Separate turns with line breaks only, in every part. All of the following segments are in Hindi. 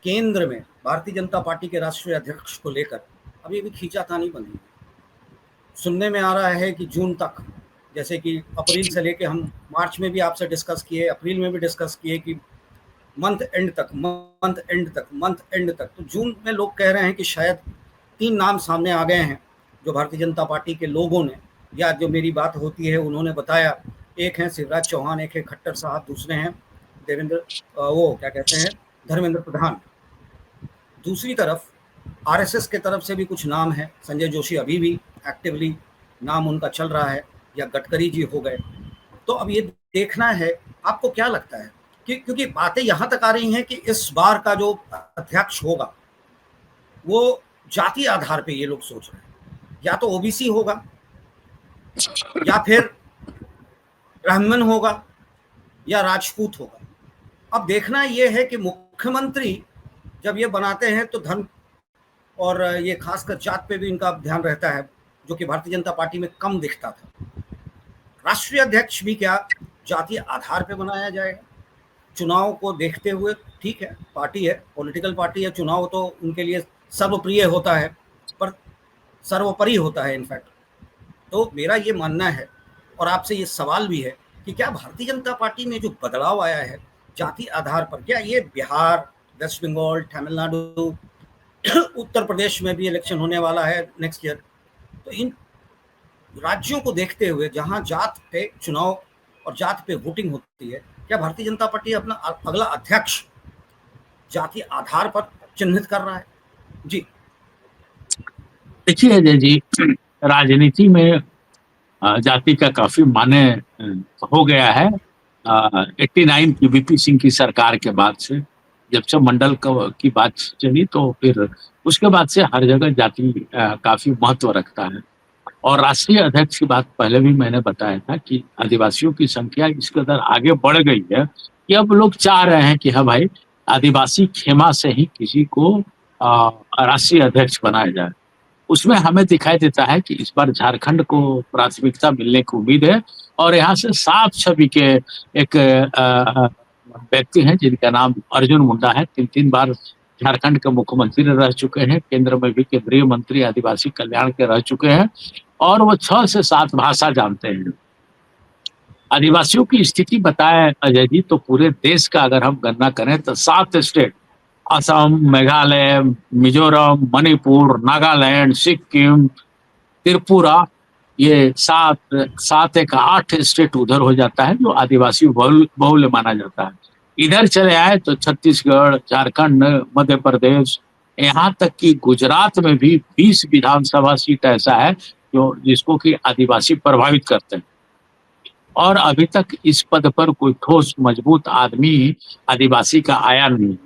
केंद्र में भारतीय जनता पार्टी के राष्ट्रीय अध्यक्ष को लेकर अभी भी खींचातानी बनी है। सुनने में आ रहा है कि जून तक, जैसे कि अप्रैल से लेके हम मार्च में भी आपसे डिस्कस किए, अप्रैल में भी डिस्कस किए कि मंथ एंड तक, तो जून में लोग कह रहे हैं कि शायद 3 नाम सामने आ गए हैं जो भारतीय जनता पार्टी के लोगों ने, या जो मेरी बात होती है उन्होंने बताया। एक हैं शिवराज चौहान, एक है खट्टर साहब, दूसरे हैं धर्मेंद्र प्रधान। दूसरी तरफ आरएसएस के तरफ से भी कुछ नाम है। संजय जोशी अभी भी एक्टिवली नाम उनका चल रहा है, या गडकरी जी हो गए। तो अब ये देखना है, आपको क्या लगता है कि, क्योंकि बातें यहाँ तक आ रही हैं कि इस बार का जो अध्यक्ष होगा वो जाति आधार पे ये लोग सोच रहे हैं, या तो ओबीसी होगा या फिर ब्राह्मण होगा या राजपूत होगा। अब देखना ये है कि मुख्यमंत्री जब ये बनाते हैं तो धर्म और ये खासकर जात पे भी इनका ध्यान रहता है, जो कि भारतीय जनता पार्टी में कम दिखता था। राष्ट्रीय अध्यक्ष भी क्या जातीय आधार पे बनाया जाएगा? चुनाव को देखते हुए, ठीक है, पार्टी है, पॉलिटिकल पार्टी है, चुनाव तो उनके लिए सर्वप्रिय होता है, पर सर्वोपरि होता है इनफैक्ट। तो मेरा ये मानना है, और आपसे ये सवाल भी है कि क्या भारतीय जनता पार्टी में जो बदलाव आया है जाति आधार पर, क्या ये बिहार, वेस्ट बंगाल, तमिलनाडु, उत्तर प्रदेश में भी इलेक्शन होने वाला है नेक्स्ट ईयर, तो इन राज्यों को देखते हुए जहां जात पे चुनाव और जात पे वोटिंग होती है, क्या भारतीय जनता पार्टी अपना अगला अध्यक्ष जाति आधार पर चिन्हित कर रहा है? जी
देखिए अजय जी, राजनीति में जाति का काफी माने हो गया है 89 की वीपी सिंह की सरकार के बाद से। जब से मंडल की बात चली तो फिर उसके बाद से हर जगह जाति काफी महत्व रखता है। और राष्ट्रीय अध्यक्ष की बात पहले भी मैंने बताया था कि आदिवासियों की संख्या इस कदर आगे बढ़ गई है कि अब लोग चाह रहे हैं कि हाँ भाई, आदिवासी खेमा से ही किसी को राष्ट्रीय अध्यक्ष बनाया जाए। उसमें हमें दिखाई देता है कि इस बार झारखंड को प्राथमिकता मिलने की उम्मीद है। और यहाँ से साफ छवि के एक व्यक्ति हैं जिनका नाम अर्जुन मुंडा है। 3 बार झारखंड के मुख्यमंत्री रह चुके हैं, केंद्र में भी केंद्रीय मंत्री आदिवासी कल्याण के रह चुके हैं, और वो 6 से 7 भाषा जानते हैं। आदिवासियों की स्थिति बताएं अजय जी, तो पूरे देश का अगर हम गणना करें तो 7 स्टेट, असम, मेघालय, मिजोरम, मणिपुर, नागालैंड, सिक्किम, त्रिपुरा, ये 7 एक 8 स्टेट उधर हो जाता है जो आदिवासी बहुल्य माना जाता है। इधर चले आए तो छत्तीसगढ़, झारखंड, मध्य प्रदेश, यहाँ तक कि गुजरात में भी 20 विधानसभा सीट ऐसा है जो जिसको कि आदिवासी प्रभावित करते हैं। और अभी तक इस पद पर कोई ठोस मजबूत आदमी आदिवासी का आया नहीं।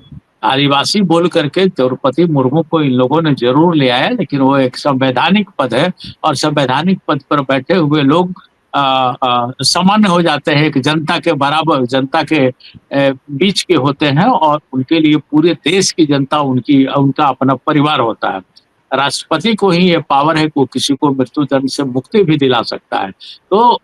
आदिवासी बोल करके द्रौपदी मुर्मू को इन लोगों ने जरूर ले आया, लेकिन वो एक संवैधानिक पद है, और संवैधानिक पद पर बैठे हुए लोग सामान्य हो जाते हैं, एक जनता के बराबर, जनता के बीच के होते हैं, और उनके लिए पूरे देश की जनता उनका अपना परिवार होता है। राष्ट्रपति को ही ये पावर है कि वो किसी को मृत्यु दंड से मुक्ति भी दिला सकता है। तो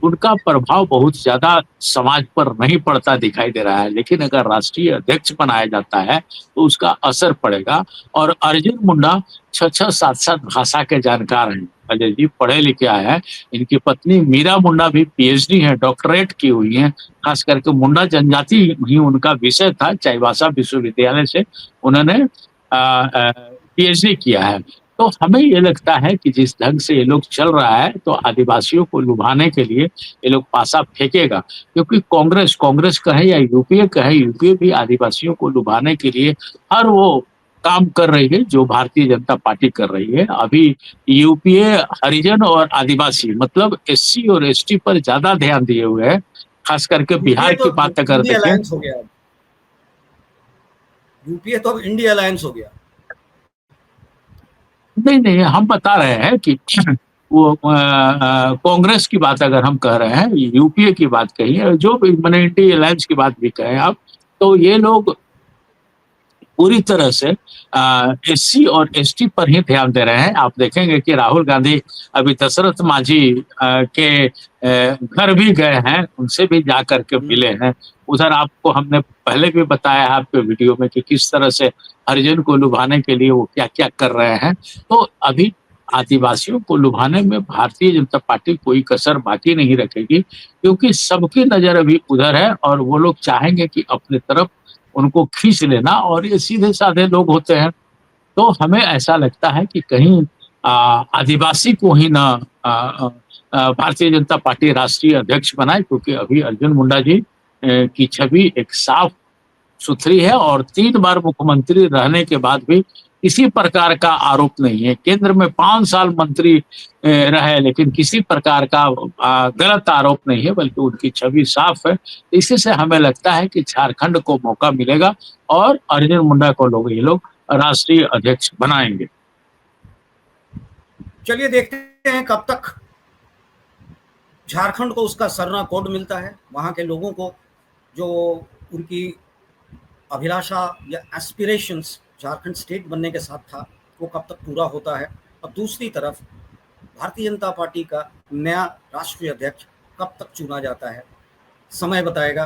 उनका प्रभाव बहुत ज्यादा समाज पर नहीं पड़ता दिखाई दे रहा है, लेकिन अगर राष्ट्रीय अध्यक्ष बनाया जाता है तो उसका असर पड़ेगा। और अर्जुन मुंडा 6-6, 7-7 भाषा के जानकार हैं अजय जी, पढ़े लिखे आए हैं। इनकी पत्नी मीरा मुंडा भी पीएचडी है, डॉक्टरेट की हुई है। खास करके मुंडा जनजाति ही उनका विषय था, चाईबासा विश्वविद्यालय से उन्होंने पीएचडी किया है। तो हमें ये लगता है कि जिस ढंग से ये लोग चल रहा है तो आदिवासियों को लुभाने के लिए ये लोग पासा फेंकेगा, क्योंकि कांग्रेस कहे या यूपीए कहे, यूपीए भी आदिवासियों को लुभाने के लिए हर वो काम कर रही है जो भारतीय जनता पार्टी कर रही है। अभी यूपीए हरिजन और आदिवासी मतलब एससी और एसटी पर ज्यादा ध्यान दिए हुए है। खास करके बिहार की बात अगर देखें,
यूपीए तो अब इंडिया अलायंस हो गया।
नहीं, हम बता रहे हैं कि वो कांग्रेस की बात अगर हम कह रहे हैं, यूपीए की बात कही है, जो मैंने इंडिया अलायंस की बात भी कहे आप, तो ये लोग पूरी तरह से एससी और एसटी पर ही ध्यान दे रहे हैं। आप देखेंगे कि राहुल गांधी अभी दशरथ मांझी के घर भी गए हैं, उनसे भी जा करके मिले हैं। उधर आपको हमने पहले भी बताया है आपके वीडियो में कि किस तरह से हरिजन को लुभाने के लिए वो क्या-क्या कर रहे हैं। तो अभी आदिवासियों को लुभाने में भारतीय जनता पार्टी कोई कसर बाकी नहीं रखेगी, क्योंकि सबकी नज़र अभी उधर है और वो लोग चाहेंगे कि अपनी तरफ उनको खींच लेना, और ये सीधे-साधे लोग होते हैं। तो हमें ऐसा लगता है कि कहीं आदिवासी को ही ना भारतीय जनता पार्टी राष्ट्रीय अध्यक्ष बनाए, क्योंकि अभी अर्जुन मुंडा जी की छवि एक साफ-सुथरी है और 3 बार मुख्यमंत्री रहने के बाद भी किसी प्रकार का आरोप नहीं है। केंद्र में 5 साल मंत्री रहे, लेकिन किसी प्रकार का गलत आरोप नहीं है, बल्कि उनकी छवि साफ है। इसी से हमें लगता है कि झारखंड को मौका मिलेगा और अर्जुन मुंडा को ये लोग राष्ट्रीय अध्यक्ष बनाएंगे।
चलिए देखते हैं कब तक झारखंड को उसका सरना कोड मिलता है, वहाँ के लोगों को जो उनकी अभिलाषा या एस्पिरेशंस झारखंड स्टेट बनने के साथ था, वो कब तक पूरा होता है। और दूसरी तरफ भारतीय जनता पार्टी का नया राष्ट्रीय अध्यक्ष कब तक चुना जाता है, समय बताएगा,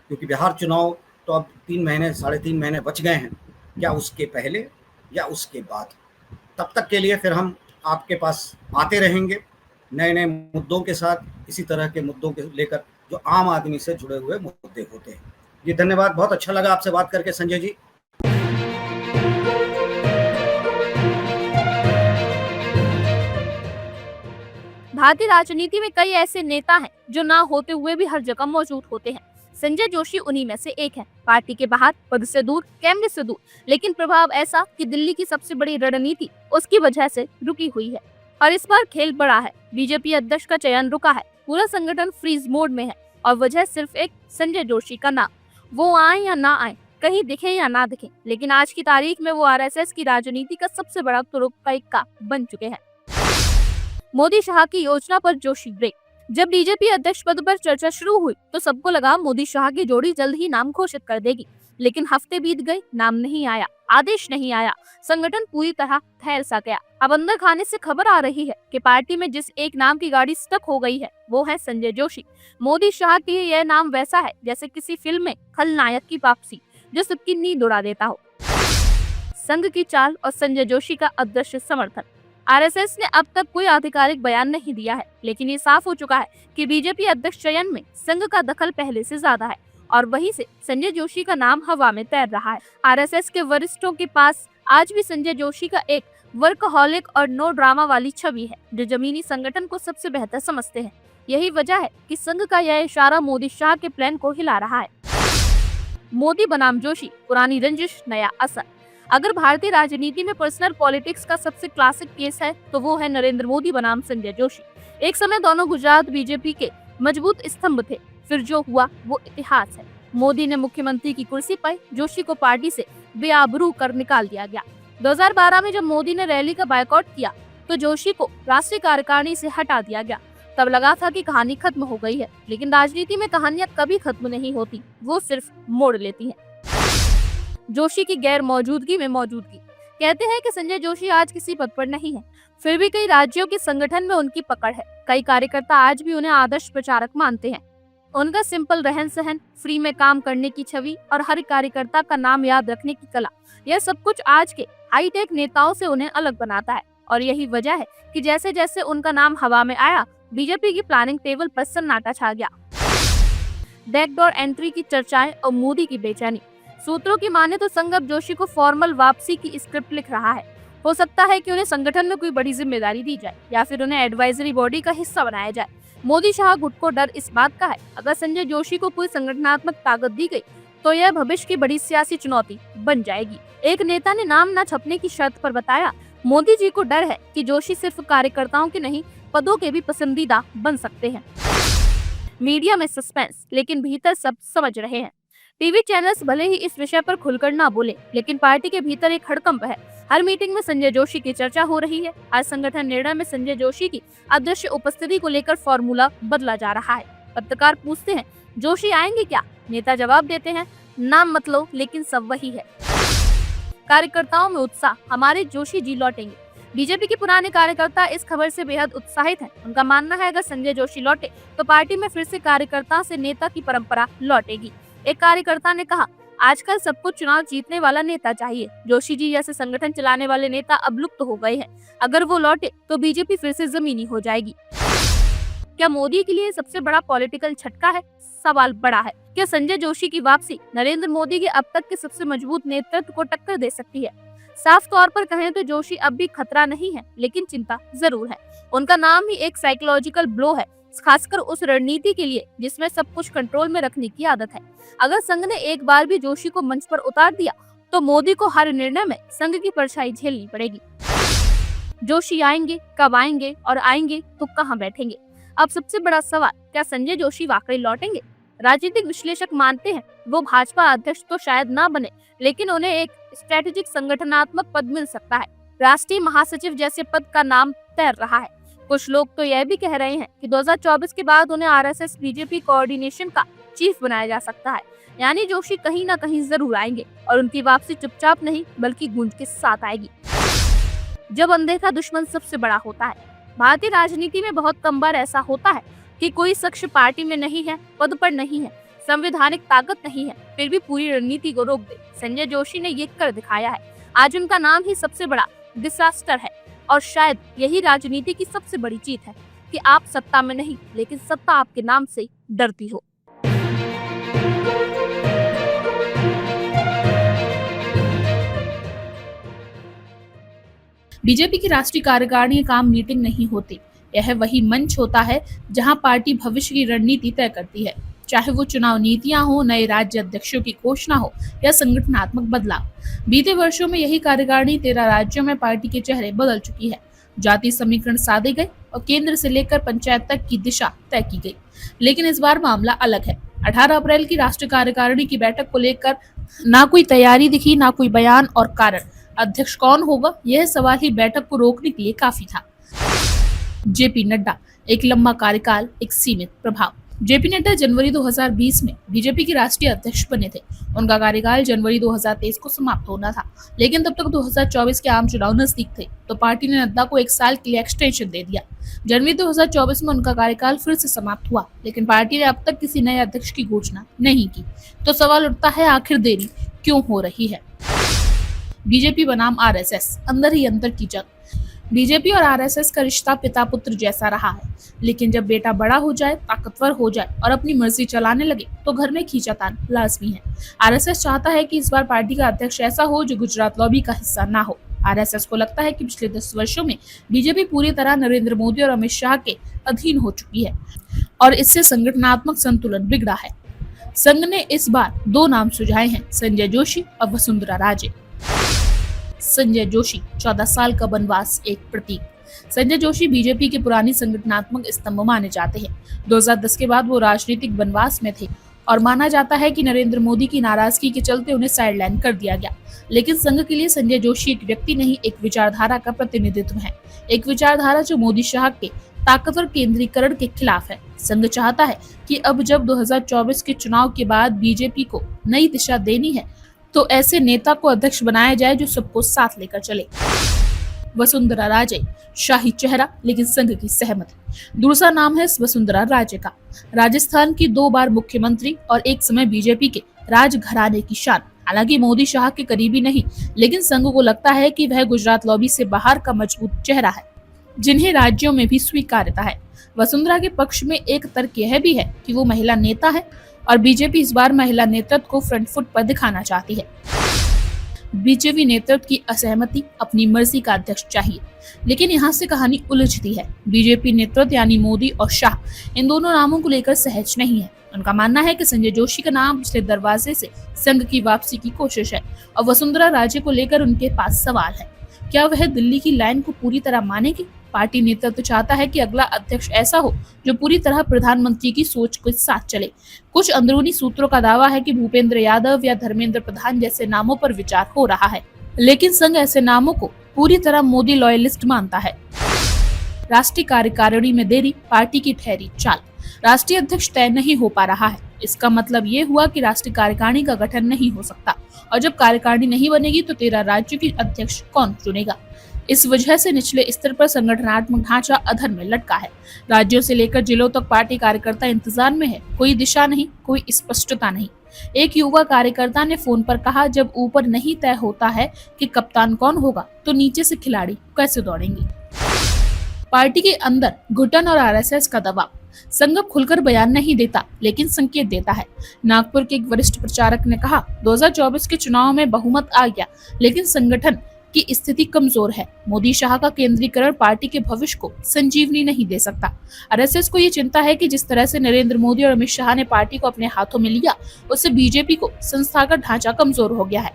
क्योंकि बिहार चुनाव तो अब 3 महीने 3.5 महीने बच गए हैं। क्या उसके पहले या उसके बाद? तब तक के लिए फिर हम आपके पास आते रहेंगे नए-नए मुद्दों के साथ, इसी तरह के मुद्दों को लेकर जो आम आदमी से जुड़े हुए मुद्दे होते हैं। जी धन्यवाद, बहुत अच्छा लगा आपसे बात करके संजय जी।
भारतीय राजनीति में कई ऐसे नेता हैं जो ना होते हुए भी हर जगह मौजूद होते हैं। संजय जोशी उन्हीं में से एक है। पार्टी के बाहर, पद से दूर, कैमरे से दूर, लेकिन प्रभाव ऐसा कि दिल्ली की सबसे बड़ी रणनीति उसकी वजह से रुकी हुई है। और इस बार खेल बड़ा है। बीजेपी अध्यक्ष का चयन रुका है, पूरा संगठन फ्रीज मोड में है और वजह सिर्फ एक संजय जोशी का नाम। वो आए या ना आए, कहीं दिखे या ना दिखे, लेकिन आज की तारीख में वो आरएसएस की राजनीति का सबसे बड़ा तुरुप बन चुके हैं। मोदी शाह की योजना पर जोशी ब्रेक। जब बीजेपी अध्यक्ष पद पर चर्चा शुरू हुई तो सबको लगा मोदी शाह की जोड़ी जल्द ही नाम घोषित कर देगी, लेकिन हफ्ते बीत गए, नाम नहीं आया, आदेश नहीं आया, संगठन पूरी तरह ठहर सा गया। अब अंदर खाने से खबर आ रही है कि पार्टी में जिस एक नाम की गाड़ी स्टक हो गई है वो है संजय जोशी। मोदी शाह के यह नाम वैसा है जैसे किसी फिल्म में खलनायक की वापसी, जो सबकी नींद उड़ा देता हो। संघ की चाल और संजय जोशी का अदृश्य समर्थन। आरएसएस ने अब तक कोई आधिकारिक बयान नहीं दिया है, लेकिन ये साफ हो चुका है कि बीजेपी अध्यक्ष चयन में संघ का दखल पहले से ज्यादा है और वहीं से संजय जोशी का नाम हवा में तैर रहा है। आरएसएस के वरिष्ठों के पास आज भी संजय जोशी का एक वर्कहॉलिक और नो ड्रामा वाली छवि है, जो जमीनी संगठन को सबसे बेहतर समझते हैं। यही वजह है कि संघ का यह इशारा मोदी शाह के प्लान को हिला रहा है। मोदी बनाम जोशी, पुरानी रंजिश, नया असर। अगर भारतीय राजनीति में पर्सनल पॉलिटिक्स का सबसे क्लासिक केस है तो वो है नरेंद्र मोदी बनाम संजय जोशी। एक समय दोनों गुजरात बीजेपी के मजबूत स्तंभ थे, फिर जो हुआ वो इतिहास है। मोदी ने मुख्यमंत्री की कुर्सी पर, जोशी को पार्टी से बेआबरू कर निकाल दिया गया। 2012 में जब मोदी ने रैली का बायकॉट किया तो जोशी को राष्ट्रीय कार्यकारिणी से हटा दिया गया। तब लगा था कि कहानी खत्म हो गई है, लेकिन राजनीति में कहानियां कभी खत्म नहीं होती, वो सिर्फ मोड़ लेती हैं। जोशी की गैर मौजूदगी में मौजूदगी। कहते हैं कि संजय जोशी आज किसी पद पर नहीं है, फिर भी कई राज्यों के संगठन में उनकी पकड़ है। कई कार्यकर्ता आज भी उन्हें आदर्श प्रचारक मानते हैं। उनका सिंपल रहन सहन, फ्री में काम करने की छवि और हर कार्यकर्ता का नाम याद रखने की कला, यह सब कुछ आज के हाईटेक नेताओं से उन्हें अलग बनाता है। और यही वजह है कि जैसे जैसे उनका नाम हवा में आया, बीजेपी की प्लानिंग टेबल पर सन्नाटा छा गया। बैकडोर एंट्री की चर्चाएं और मोदी की बेचैनी। सूत्रों की माने तो संघ अब जोशी को फॉर्मल वापसी की स्क्रिप्ट लिख रहा है। हो सकता है कि उन्हें संगठन में कोई बड़ी जिम्मेदारी दी जाए या फिर उन्हें एडवाइजरी बॉडी का हिस्सा बनाया जाए। मोदी शाह गुट को डर इस बात का है, अगर संजय जोशी को कोई संगठनात्मक ताकत दी गई तो यह भविष्य की बड़ी सियासी चुनौती बन जाएगी। एक नेता ने नाम न छपने की शर्त पर बताया, मोदी जी को डर है कि जोशी सिर्फ कार्यकर्ताओं के नहीं, पदों के भी पसंदीदा बन सकते हैं। मीडिया में सस्पेंस, लेकिन भीतर सब समझ रहे हैं। टीवी चैनल्स भले ही इस विषय पर खुलकर ना बोले, लेकिन पार्टी के भीतर एक हड़कंप है। हर मीटिंग में संजय जोशी की चर्चा हो रही है। आज संगठन निर्णय में संजय जोशी की अदृश्य उपस्थिति को लेकर फॉर्मूला बदला जा रहा है। पत्रकार पूछते हैं, जोशी आएंगे क्या? नेता जवाब देते हैं, नाम मत लो, लेकिन सब वही है। कार्यकर्ताओं में उत्साह, हमारे जोशी जी लौटेंगे। बीजेपी के पुराने कार्यकर्ता इस खबर से बेहद उत्साहित हैं। उनका मानना है अगर संजय जोशी लौटे तो पार्टी में फिर से कार्यकर्ता से नेता की परंपरा लौटेगी। एक कार्यकर्ता ने कहा, आजकल सबको चुनाव जीतने वाला नेता चाहिए। जोशी जी जैसे संगठन चलाने वाले नेता अब लुप्त हो गए हैं। अगर वो लौटे तो बीजेपी फिर से जमीनी हो जाएगी। क्या मोदी के लिए सबसे बड़ा पॉलिटिकल झटका है? सवाल बड़ा है। क्या संजय जोशी की वापसी नरेंद्र मोदी के अब तक के सबसे मजबूत नेतृत्व को टक्कर दे सकती है? साफ तौर पर कहें तो जोशी अब भी खतरा नहीं है, लेकिन चिंता जरूर है। उनका नाम ही एक साइकोलॉजिकल ब्लो है, खासकर उस रणनीति के लिए जिसमें सब कुछ कंट्रोल में रखने की आदत है। अगर संघ ने एक बार भी जोशी को मंच पर उतार दिया तो मोदी को हर निर्णय में संघ की परछाई झेलनी पड़ेगी। जोशी आएंगे, कब आएंगे और आएंगे तो कहां बैठेंगे? अब सबसे बड़ा सवाल, क्या संजय जोशी वाकई लौटेंगे? राजनीतिक विश्लेषक मानते हैं वो भाजपा अध्यक्ष तो शायद ना बने, लेकिन उन्हें एक स्ट्रेटेजिक संगठनात्मक पद मिल सकता है। राष्ट्रीय महासचिव जैसे पद का नाम तैर रहा है। कुछ लोग तो यह भी कह रहे हैं कि 2024 के बाद उन्हें आरएसएस बीजेपी कोऑर्डिनेशन का चीफ बनाया जा सकता है। यानी जोशी कहीं ना कहीं जरूर आएंगे और उनकी वापसी चुपचाप नहीं बल्कि गूंज के साथ आएगी। जब अनदेखा दुश्मन सबसे बड़ा होता है। भारतीय राजनीति में बहुत कम बार ऐसा होता है कि कोई शख्स पार्टी में नहीं है, पद पर नहीं है, संवैधानिक ताकत नहीं है, फिर भी पूरी रणनीति को रोक दे। संजय जोशी ने ये कर दिखाया है। आज उनका नाम ही सबसे बड़ा डिसास्टर है और शायद यही राजनीति की सबसे बड़ी जीत है कि आप सत्ता में नहीं, लेकिन सत्ता आपके नाम से डरती हो।
बीजेपी की राष्ट्रीय कार्यकारिणी का काम मीटिंग नहीं होती। यह वही मंच होता है जहां पार्टी भविष्य की रणनीति तय करती है, चाहे वो चुनाव नीतियां हो, नए राज्य अध्यक्षों की घोषणा हो या संगठनात्मक बदलाव। बीते वर्षों में यही कार्यकारिणी 13 राज्यों में पार्टी के चेहरे बदल चुकी है। जाति समीकरण साधे गए और केंद्र से लेकर पंचायत तक की दिशा तय की गई। लेकिन इस बार मामला अलग है। 18 अप्रैल की राष्ट्रीय कार्यकारिणी की बैठक को लेकर ना कोई तैयारी दिखी, ना कोई बयान और कारण। अध्यक्ष कौन होगा, यह सवाल ही बैठक को रोकने के लिए काफी था। जेपी नड्डा, एक लंबा कार्यकाल, एक सीमित प्रभाव। जेपी नड्डा जनवरी 2020 में बीजेपी के राष्ट्रीय अध्यक्ष बने थे। उनका कार्यकाल जनवरी 2023 को समाप्त होना था, लेकिन तब तक 2024 के आम चुनाव नजदीक थे, तो पार्टी ने नड्डा को 1 साल के लिए एक्सटेंशन दे दिया। जनवरी 2024 में उनका कार्यकाल फिर से समाप्त हुआ, लेकिन पार्टी ने अब तक किसी नए अध्यक्ष की घोषणा नहीं की। तो सवाल उठता है, आखिर देरी क्यों हो रही है? बीजेपी बनाम आरएसएस, अंदर ही अंदर की जंग। बीजेपी और आरएसएस का रिश्ता पिता पुत्र जैसा रहा है, लेकिन जब बेटा बड़ा हो जाए, ताकतवर हो जाए और अपनी मर्जी चलाने लगे तो घर में खींचातान लाजमी है। आरएसएस चाहता है कि इस बार पार्टी का अध्यक्ष ऐसा हो जो गुजरात लॉबी का हिस्सा ना हो। आरएसएस को लगता है कि पिछले 10 वर्षों में बीजेपी पूरी तरह नरेंद्र मोदी और अमित शाह के अधीन हो चुकी है और इससे संगठनात्मक संतुलन बिगड़ा है। संघ ने इस बार 2 नाम सुझाए हैं, संजय जोशी और वसुंधरा राजे। संजय जोशी, 14 साल का वनवास, एक प्रतीक। संजय जोशी बीजेपी के पुरानी संगठनात्मक स्तंभ माने जाते हैं। 2010 के बाद वो राजनीतिक वनवास में थे और माना जाता है कि नरेंद्र मोदी की नाराजगी के चलते उन्हें साइडलाइन कर दिया गया। लेकिन संघ के लिए संजय जोशी एक व्यक्ति नहीं, एक विचारधारा का प्रतिनिधित्व है। एक विचारधारा जो मोदी शाह के ताकतवर केंद्रीकरण के खिलाफ है। संघ चाहता है कि अब जब 2024 के चुनाव के बाद बीजेपी को नई दिशा देनी है तो ऐसे नेता को अध्यक्ष बनाया जाए जो सबको साथ लेकर चले। वसुंधरा राजे, शाही चेहरा लेकिन संघ की सहमति। दूसरा नाम है वसुंधरा राजे का। राजस्थान की 2 बार मुख्यमंत्री और एक समय बीजेपी के राजघराने की शान। हालांकि मोदी शाह के करीबी नहीं, लेकिन संघ को लगता है कि वह गुजरात लॉबी से बाहर का मजबूत चेहरा है जिन्हें राज्यों में भी स्वीकार्यता है। वसुंधरा के पक्ष में एक तर्क यह भी है कि वो महिला नेता है और बीजेपी इस बार महिला नेतृत्व को फ्रंट फुट पर दिखाना चाहती है। बीजेपी नेतृत्व की असहमति, अपनी मर्जी का अध्यक्ष चाहिए, लेकिन यहाँ से कहानी उलझती है। बीजेपी नेतृत्व यानी मोदी और शाह, इन दोनों नामों को लेकर सहज नहीं है। उनका मानना है कि संजय जोशी का नाम पिछले दरवाजे से संघ की वापसी की कोशिश है और वसुंधरा राजे को लेकर उनके पास सवाल है। क्या वह दिल्ली की लाइन को पूरी तरह मानेगी? पार्टी नेतृत्व चाहता है कि अगला अध्यक्ष ऐसा हो जो पूरी तरह प्रधानमंत्री की सोच के साथ चले। कुछ अंदरूनी सूत्रों का दावा है कि भूपेंद्र यादव या धर्मेंद्र प्रधान जैसे नामों पर विचार हो रहा है, लेकिन संघ ऐसे नामों को पूरी तरह मोदी लॉयलिस्ट मानता है। राष्ट्रीय कार्यकारिणी में देरी, पार्टी की ठहरी चाल। राष्ट्रीय अध्यक्ष तय नहीं हो पा रहा है। इसका मतलब ये हुआ कि राष्ट्रीय कार्यकारिणी का गठन नहीं हो सकता और जब कार्यकारिणी नहीं बनेगी तो 13 राज्यों की अध्यक्ष कौन चुनेगा। इस वजह से निचले स्तर पर संगठनात्मक ढांचा अधर में लटका है। राज्यों से लेकर जिलों तक पार्टी कार्यकर्ता इंतजार में है। कोई दिशा नहीं, कोई स्पष्टता नहीं। एक युवा कार्यकर्ता ने फोन पर कहा, जब ऊपर नहीं तय होता है कि कप्तान कौन होगा तो नीचे से खिलाड़ी कैसे दौड़ेंगे। पार्टी के अंदर घुटन और आरएसएस का दबाव। संघ खुलकर बयान नहीं देता लेकिन संकेत देता है। नागपुर के एक वरिष्ठ प्रचारक ने कहा, 2024 के चुनाव में बहुमत आ गया लेकिन संगठन की स्थिति कमजोर है। मोदी शाह का केंद्रीकरण पार्टी के भविष्य को संजीवनी नहीं दे सकता। आरएसएस को ये चिंता है कि जिस तरह से नरेंद्र मोदी और अमित शाह ने पार्टी को अपने हाथों में लिया, उससे बीजेपी को संस्थागत ढांचा कमजोर हो गया है।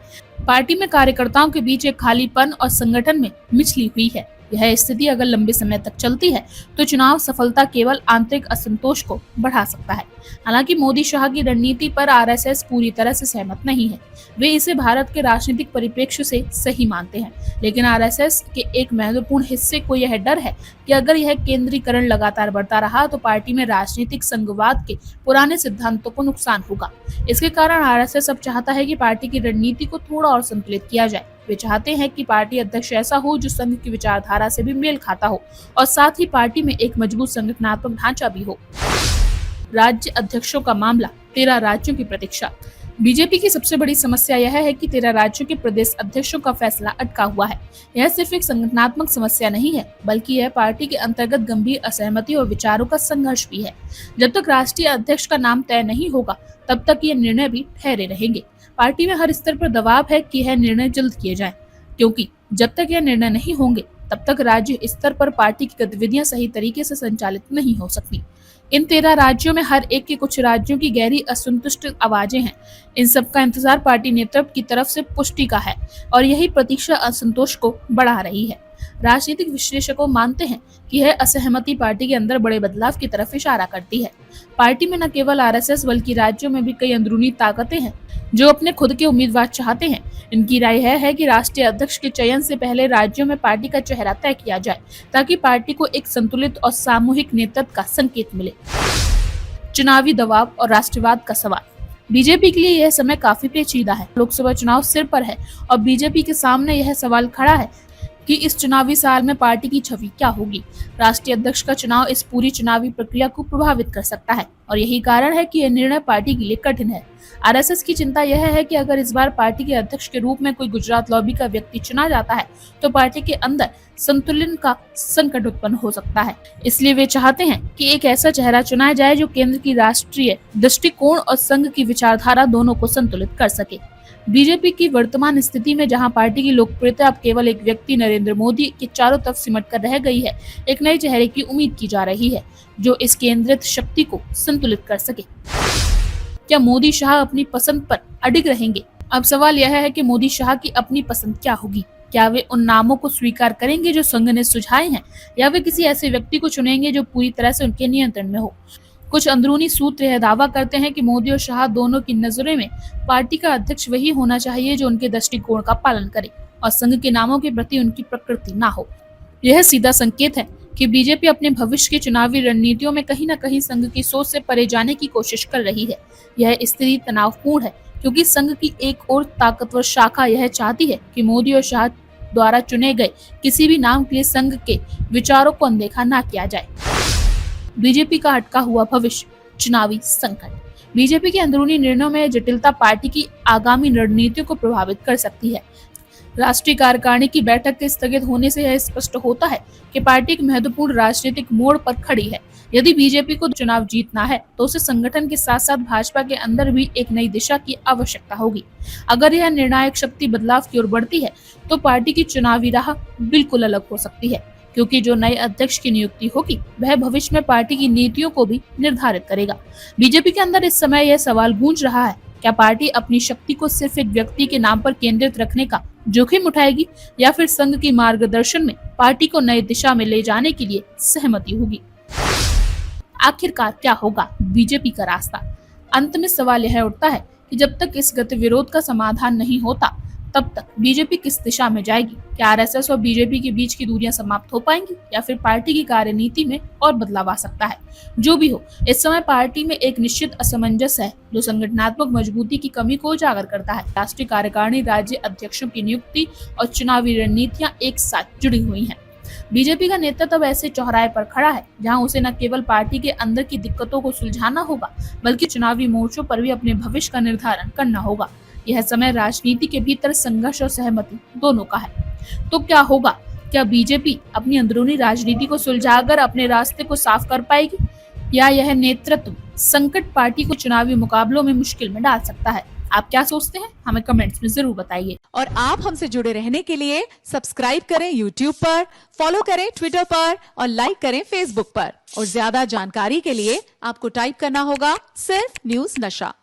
पार्टी में कार्यकर्ताओं के बीच एक खालीपन और संगठन में मिचली हुई है। यह स्थिति अगर लंबे समय तक चलती है तो चुनाव सफलता केवल आंतरिक असंतोष को बढ़ा सकता है। हालांकि मोदी शाह की रणनीति पर आरएसएस पूरी तरह से सहमत नहीं है। वे इसे भारत के राजनीतिक परिप्रेक्ष्य से सही मानते हैं, लेकिन आरएसएस के एक महत्वपूर्ण हिस्से को यह डर है कि अगर यह केंद्रीकरण लगातार बढ़ता रहा तो पार्टी में राजनीतिक संघवाद के पुराने सिद्धांतों को नुकसान होगा। इसके कारण आरएसएस अब चाहता है कि पार्टी की रणनीति को थोड़ा और संतुलित किया जाए। वे चाहते हैं कि पार्टी अध्यक्ष ऐसा हो जो संघ की विचारधारा से भी मेल खाता हो और साथ ही पार्टी में एक मजबूत संगठनात्मक ढांचा भी हो। राज्य अध्यक्षों का मामला, 13 राज्यों की प्रतीक्षा। बीजेपी की सबसे बड़ी समस्या यह है कि 13 राज्यों के प्रदेश अध्यक्षों का फैसला अटका हुआ है। यह सिर्फ एक संगठनात्मक समस्या नहीं है, बल्कि यह पार्टी के अंतर्गत गंभीर असहमति और विचारों का संघर्ष भी है। जब तक राष्ट्रीय अध्यक्ष का नाम तय नहीं होगा, तब तक ये निर्णय भी ठहरे रहेंगे। पार्टी में हर स्तर पर दबाव है कि यह निर्णय जल्द किए जाएं, क्योंकि जब तक यह निर्णय नहीं होंगे, तब तक राज्य स्तर पर पार्टी की गतिविधियां सही तरीके से संचालित नहीं हो सकती। इन 13 राज्यों में हर एक के कुछ राज्यों की गहरी असंतुष्ट आवाजें हैं। इन सब का इंतजार पार्टी नेतृत्व की तरफ से पुष्टि का है और यही प्रतीक्षा असंतोष को बढ़ा रही है। राजनीतिक विश्लेषकों मानते हैं कि यह असहमति पार्टी के अंदर बड़े बदलाव की तरफ इशारा करती है। पार्टी में न केवल आरएसएस बल्कि राज्यों में भी कई अंदरूनी ताकतें हैं जो अपने खुद के उम्मीदवार चाहते हैं। इनकी राय है कि राष्ट्रीय अध्यक्ष के चयन से पहले राज्यों में पार्टी का चेहरा तय किया जाए, ताकि पार्टी को एक संतुलित और सामूहिक नेतृत्व का संकेत मिले। चुनावी दबाव और राष्ट्रवाद का सवाल। बीजेपी के लिए यह समय काफी पेचीदा है। लोकसभा चुनाव सिर पर है और बीजेपी के सामने यह सवाल खड़ा है कि इस चुनावी साल में पार्टी की छवि क्या होगी। राष्ट्रीय अध्यक्ष का चुनाव इस पूरी चुनावी प्रक्रिया को प्रभावित कर सकता है और यही कारण है कि यह निर्णय पार्टी के लिए कठिन है। आरएसएस की चिंता यह है कि अगर इस बार पार्टी के अध्यक्ष के रूप में कोई गुजरात लॉबी का व्यक्ति चुना जाता है तो पार्टी के अंदर संतुलन का संकट उत्पन्न हो सकता है। इसलिए वे चाहते हैं कि एक ऐसा चेहरा चुना जाए जो केंद्र की राष्ट्रीय दृष्टिकोण और संघ की विचारधारा दोनों को संतुलित कर सके। बीजेपी की वर्तमान स्थिति में जहां पार्टी की लोकप्रियता अब केवल एक व्यक्ति नरेंद्र मोदी के चारों तरफ सिमट कर रह गई है, एक नए चेहरे की उम्मीद की जा रही है जो इस केंद्रित शक्ति को संतुलित कर सके। क्या मोदी शाह अपनी पसंद पर अडिग रहेंगे? अब सवाल यह है कि मोदी शाह की अपनी पसंद क्या होगी। क्या वे उन नामों को स्वीकार करेंगे जो संघ ने सुझाए हैं, या वे किसी ऐसे व्यक्ति को चुनेंगे जो पूरी तरह से उनके नियंत्रण में हो। कुछ अंदरूनी सूत्र यह दावा करते हैं कि मोदी और शाह दोनों की नजरों में पार्टी का अध्यक्ष वही होना चाहिए जो उनके दृष्टिकोण का पालन करे और संघ के नामों के प्रति उनकी प्रकृति ना हो। यह सीधा संकेत है कि बीजेपी अपने भविष्य की चुनावी रणनीतियों में कहीं न कहीं संघ की सोच से परे जाने की कोशिश कर रही है। यह स्थिति तनावपूर्ण है क्योंकि संघ की एक और ताकतवर शाखा यह चाहती है कि मोदी और शाह द्वारा चुने गए किसी भी नाम के लिए संघ के विचारों को अनदेखा न किया जाए। बीजेपी का अटका हुआ भविष्य, चुनावी संकट। बीजेपी के अंदरूनी निर्णयों में जटिलता पार्टी की आगामी रणनीतियों को प्रभावित कर सकती है। राष्ट्रीय कार्यकारिणी की बैठक के स्थगित होने से यह स्पष्ट होता है कि पार्टी एक महत्वपूर्ण राजनीतिक मोड़ पर खड़ी है। यदि बीजेपी को चुनाव जीतना है तो उसे संगठन के साथ साथ भाजपा के अंदर भी एक नई दिशा की आवश्यकता होगी। अगर यह निर्णायक शक्ति बदलाव की ओर बढ़ती है तो पार्टी की चुनावी राह बिल्कुल अलग हो सकती है, क्योंकि जो नए अध्यक्ष की नियुक्ति होगी वह भविष्य में पार्टी की नीतियों को भी निर्धारित करेगा। बीजेपी के अंदर इस समय यह सवाल गूंज रहा है, क्या पार्टी अपनी शक्ति को सिर्फ एक व्यक्ति के नाम पर केंद्रित रखने का जोखिम उठाएगी या फिर संघ की मार्गदर्शन में पार्टी को नई दिशा में ले जाने के लिए सहमति होगी। आखिरकार क्या होगा बीजेपी का रास्ता? अंत में सवाल यह उठता है कि जब तक इस गतिविरोध का समाधान नहीं होता तब तक बीजेपी किस दिशा में जाएगी? क्या आरएसएस और बीजेपी के बीच की दूरियां समाप्त हो पाएंगी या फिर पार्टी की कार्यनीति में और बदलाव आ सकता है? जो भी हो, इस समय पार्टी में एक निश्चित असमंजस है जो संगठनात्मक मजबूती की कमी को उजागर करता है। राष्ट्रीय कार्यकारिणी, राज्य अध्यक्षों की नियुक्ति और चुनावी रणनीतियां एक साथ जुड़ी हुई हैं। बीजेपी का नेतृत्व अब ऐसे चौराहे पर खड़ा है जहां उसे न केवल पार्टी के अंदर की दिक्कतों को सुलझाना होगा बल्कि चुनावी मोर्चों पर भी अपने भविष्य का निर्धारण करना होगा। यह समय राजनीति के भीतर संघर्ष और सहमति दोनों का है। तो क्या होगा? क्या बीजेपी अपनी अंदरूनी राजनीति को सुलझाकर अपने रास्ते को साफ कर पाएगी या यह नेतृत्व संकट पार्टी को चुनावी मुकाबलों में मुश्किल में डाल सकता है? आप क्या सोचते हैं? हमें कमेंट्स में जरूर बताइए।
और आप हमसे जुड़े रहने के लिए सब्सक्राइब करें YouTube पर, फॉलो करें Twitter पर और लाइक करें Facebook पर। और ज्यादा जानकारी के लिए आपको टाइप करना होगा सिर्फ न्यूज़ नशा।